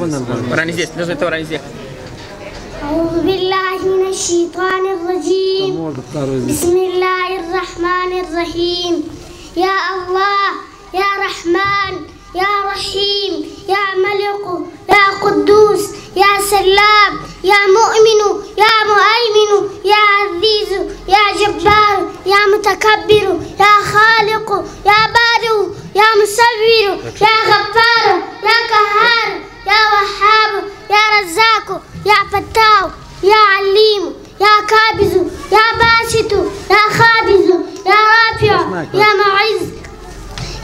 وراني здесь, должны это وراني здесь. أعوذ بالله من الشيطان الرجيم. بسم الله الرحمن الرحيم. يا الله يا رحمن يا رحيم يا ملك يا قدوس يا سلام يا مؤمن يا مهيمن يا عزيز يا جبار يا متكبر يا خالق يا بارئ يا مصور يا غفار يا قهار يا وهاب يا رزاق يا فتاح يا عليم يا قابض يا باسط يا خابز يا رافع يا معز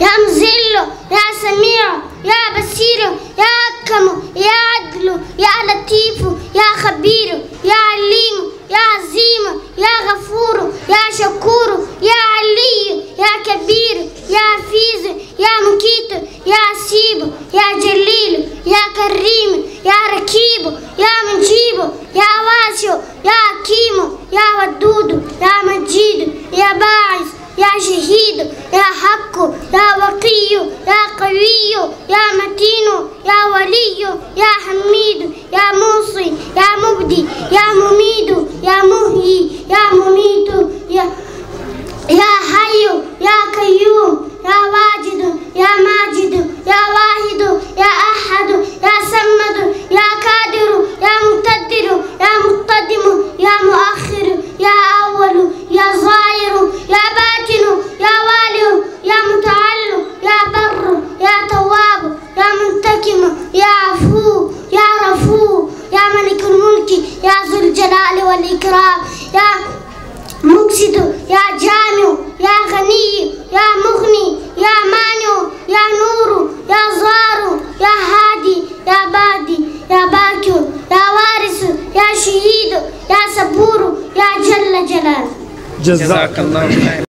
يا مذل يا سميع يا بصير يا حكم يا عدل يا لطيف يا خبير يا عليم يا عظيم يا غفور يا شكور يا علي يا كبير يا حفيظ يا مقيت يا حسيب يا جليل يا كريم يا ركيب يا مجيب يا واسع يا حكيم يا ودود يا مجيد يا باعث يا شهيد يا حق يا وقي يا قوي يا متين يا ولي يا حميد يا موصي يا مبدي يا مميت يا مهي يا مميت يا حي يا قيوم يا واجد يا ماجد يا واحد يا أحد يا صمد يا قادر يا مقتدر يا مقدم يا مؤخر يا أول يا ظاهر يا باطن يا والي يا متعال يا بر يا تواب يا منتقم يا عفو يا رفو يا ملك الملك يا ذو الجلال والإكرام يا مقصد يا جامع يا غني يا مغني يا مانع يا نور يا زار يا هادي يا بادي يا باكر يا وارث يا شهيد يا صبور يا جل جلاله. جزاك الله خير.